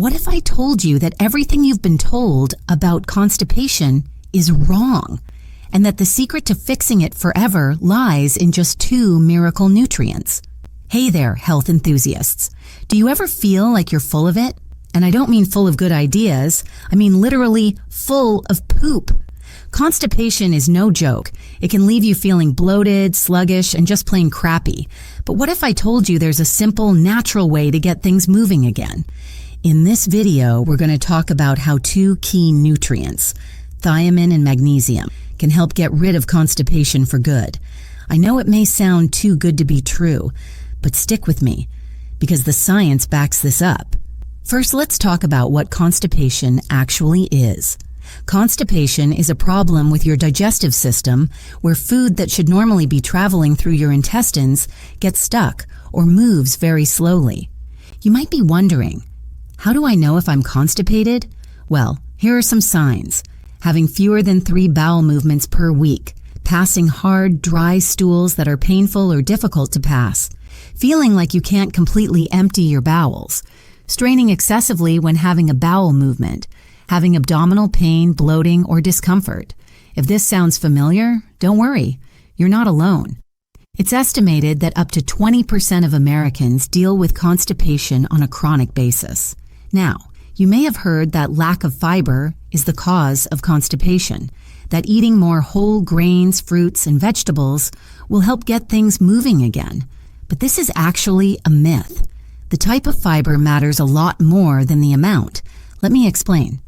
What if I told you that everything you've been told about constipation is wrong, and that the secret to fixing it forever lies in just 2 miracle nutrients? Hey there, health enthusiasts. Do you ever feel like you're full of it? And I don't mean full of good ideas. I mean literally full of poop. Constipation is no joke. It can leave you feeling bloated, sluggish, and just plain crappy. But what if I told you there's a simple, natural way to get things moving again? In this video, we're going to talk about how 2 key nutrients, thiamine and magnesium, can help get rid of constipation for good. I know it may sound too good to be true, but stick with me, because the science backs this up. First, let's talk about what constipation actually is. Constipation is a problem with your digestive system where food that should normally be traveling through your intestines gets stuck or moves very slowly. You might be wondering, how do I know if I'm constipated? Well, here are some signs. Having fewer than 3 bowel movements per week, passing hard, dry stools that are painful or difficult to pass, feeling like you can't completely empty your bowels, straining excessively when having a bowel movement, having abdominal pain, bloating, or discomfort. If this sounds familiar, don't worry, you're not alone. It's estimated that up to 20% of Americans deal with constipation on a chronic basis. Now, you may have heard that lack of fiber is the cause of constipation, that eating more whole grains, fruits, and vegetables will help get things moving again. But this is actually a myth. The type of fiber matters a lot more than the amount. Let me explain.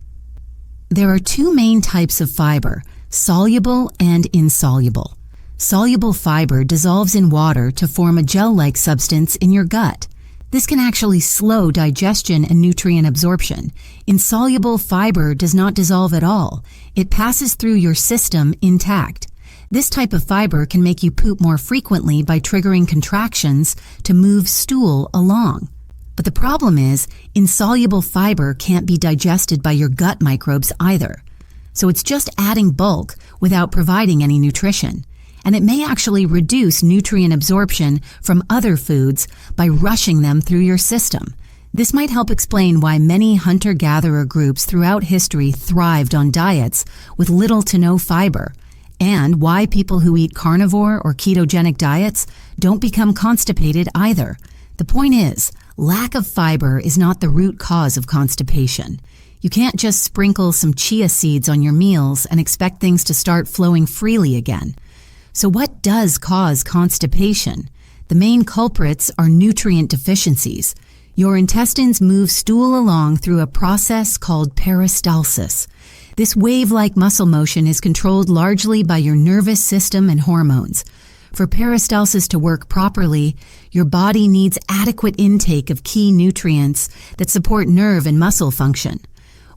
There are 2 main types of fiber, soluble and insoluble. Soluble fiber dissolves in water to form a gel-like substance in your gut. This can actually slow digestion and nutrient absorption. Insoluble fiber does not dissolve at all. It passes through your system intact. This type of fiber can make you poop more frequently by triggering contractions to move stool along. But the problem is, insoluble fiber can't be digested by your gut microbes either. So it's just adding bulk without providing any nutrition. And it may actually reduce nutrient absorption from other foods by rushing them through your system. This might help explain why many hunter-gatherer groups throughout history thrived on diets with little to no fiber, and why people who eat carnivore or ketogenic diets don't become constipated either. The point is, lack of fiber is not the root cause of constipation. You can't just sprinkle some chia seeds on your meals and expect things to start flowing freely again. So what does cause constipation? The main culprits are nutrient deficiencies. Your intestines move stool along through a process called peristalsis. This wave-like muscle motion is controlled largely by your nervous system and hormones. For peristalsis to work properly, your body needs adequate intake of key nutrients that support nerve and muscle function.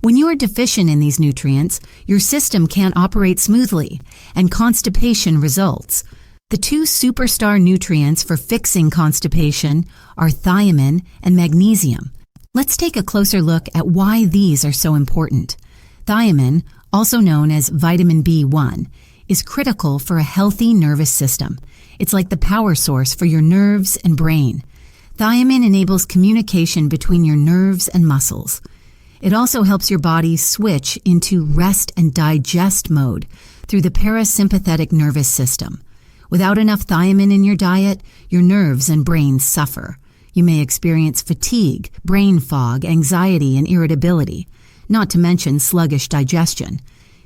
When you are deficient in these nutrients, your system can't operate smoothly, and constipation results. The 2 superstar nutrients for fixing constipation are thiamine and magnesium. Let's take a closer look at why these are so important. Thiamine, also known as vitamin B1, is critical for a healthy nervous system. It's like the power source for your nerves and brain. Thiamine enables communication between your nerves and muscles. It also helps your body switch into rest and digest mode through the parasympathetic nervous system. Without enough thiamine in your diet, your nerves and brain suffer. You may experience fatigue, brain fog, anxiety, and irritability, not to mention sluggish digestion.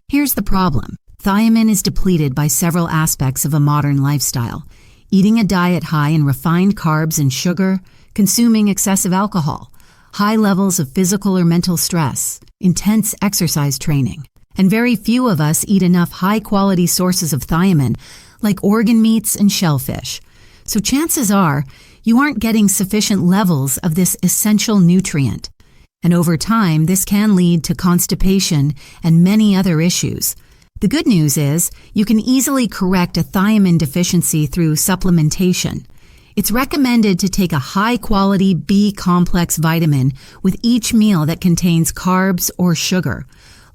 Here's the problem. Thiamine is depleted by several aspects of a modern lifestyle: eating a diet high in refined carbs and sugar, consuming excessive alcohol, high levels of physical or mental stress, intense exercise training. And very few of us eat enough high-quality sources of thiamine, like organ meats and shellfish. So chances are you aren't getting sufficient levels of this essential nutrient. And over time, this can lead to constipation and many other issues. The good news is you can easily correct a thiamine deficiency through supplementation. It's recommended to take a high-quality B-complex vitamin with each meal that contains carbs or sugar.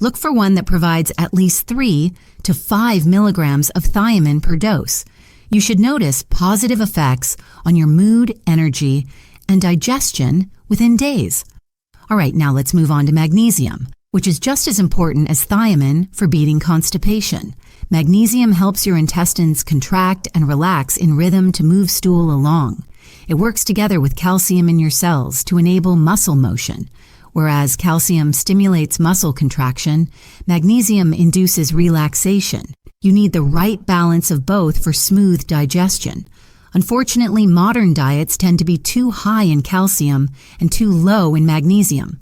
Look for one that provides at least 3 to 5 milligrams of thiamine per dose. You should notice positive effects on your mood, energy, and digestion within days. All right, now let's move on to magnesium, which is just as important as thiamine for beating constipation. Magnesium helps your intestines contract and relax in rhythm to move stool along. It works together with calcium in your cells to enable muscle motion. Whereas calcium stimulates muscle contraction, magnesium induces relaxation. You need the right balance of both for smooth digestion. Unfortunately, modern diets tend to be too high in calcium and too low in magnesium.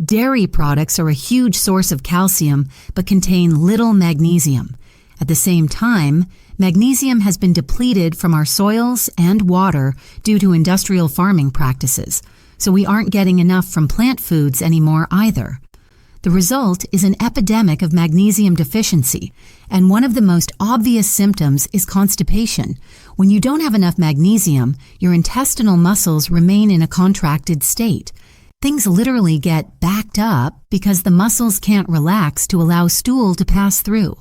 Dairy products are a huge source of calcium but contain little magnesium. At the same time, magnesium has been depleted from our soils and water due to industrial farming practices, so we aren't getting enough from plant foods anymore either. The result is an epidemic of magnesium deficiency, and one of the most obvious symptoms is constipation. When you don't have enough magnesium, your intestinal muscles remain in a contracted state. Things literally get backed up because the muscles can't relax to allow stool to pass through.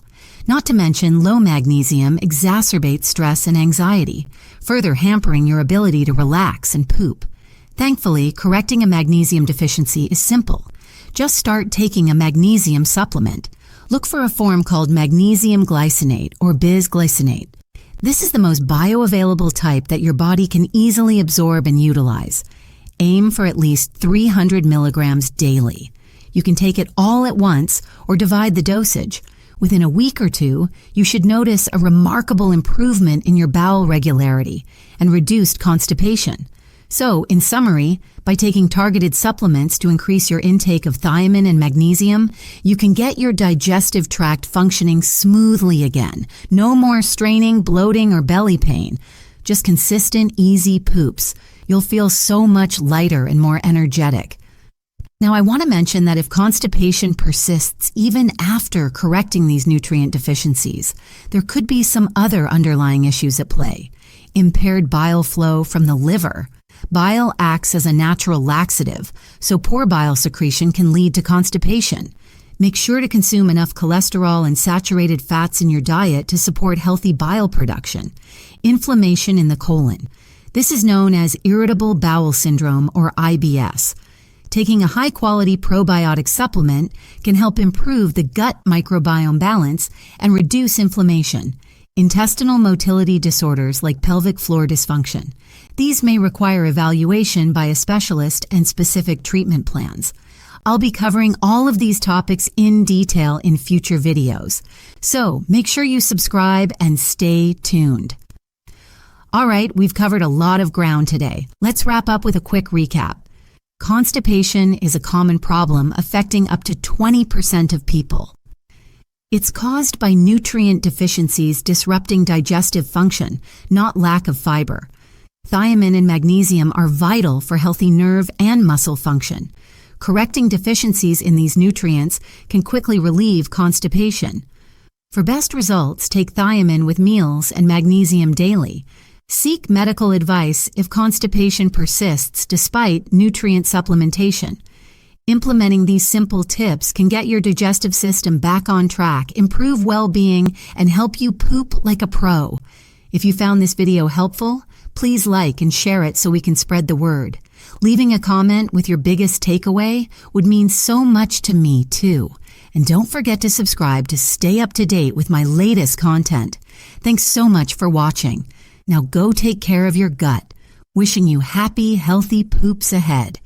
Not to mention, low magnesium exacerbates stress and anxiety, further hampering your ability to relax and poop. Thankfully, correcting a magnesium deficiency is simple. Just start taking a magnesium supplement. Look for a form called magnesium glycinate or bisglycinate. This is the most bioavailable type that your body can easily absorb and utilize. Aim for at least 300 milligrams daily. You can take it all at once or divide the dosage. Within a week or two, you should notice a remarkable improvement in your bowel regularity and reduced constipation. So, in summary, by taking targeted supplements to increase your intake of thiamine and magnesium, you can get your digestive tract functioning smoothly again. No more straining, bloating, or belly pain. Just consistent, easy poops. You'll feel so much lighter and more energetic. Now, I want to mention that if constipation persists even after correcting these nutrient deficiencies, there could be some other underlying issues at play. Impaired bile flow from the liver. Bile acts as a natural laxative, so poor bile secretion can lead to constipation. Make sure to consume enough cholesterol and saturated fats in your diet to support healthy bile production. Inflammation in the colon. This is known as irritable bowel syndrome or IBS. Taking a high-quality probiotic supplement can help improve the gut microbiome balance and reduce inflammation. Intestinal motility disorders like pelvic floor dysfunction. These may require evaluation by a specialist and specific treatment plans. I'll be covering all of these topics in detail in future videos. So make sure you subscribe and stay tuned. All right, we've covered a lot of ground today. Let's wrap up with a quick recap. Constipation is a common problem affecting up to 20% of people. It's caused by nutrient deficiencies disrupting digestive function, not lack of fiber. Thiamine and magnesium are vital for healthy nerve and muscle function. Correcting deficiencies in these nutrients can quickly relieve constipation. For best results, take thiamine with meals and magnesium daily. Seek medical advice if constipation persists despite nutrient supplementation. Implementing these simple tips can get your digestive system back on track, improve well-being, and help you poop like a pro. If you found this video helpful, please like and share it so we can spread the word. Leaving a comment with your biggest takeaway would mean so much to me, too. And don't forget to subscribe to stay up to date with my latest content. Thanks so much for watching. Now go take care of your gut. Wishing you happy, healthy poops ahead.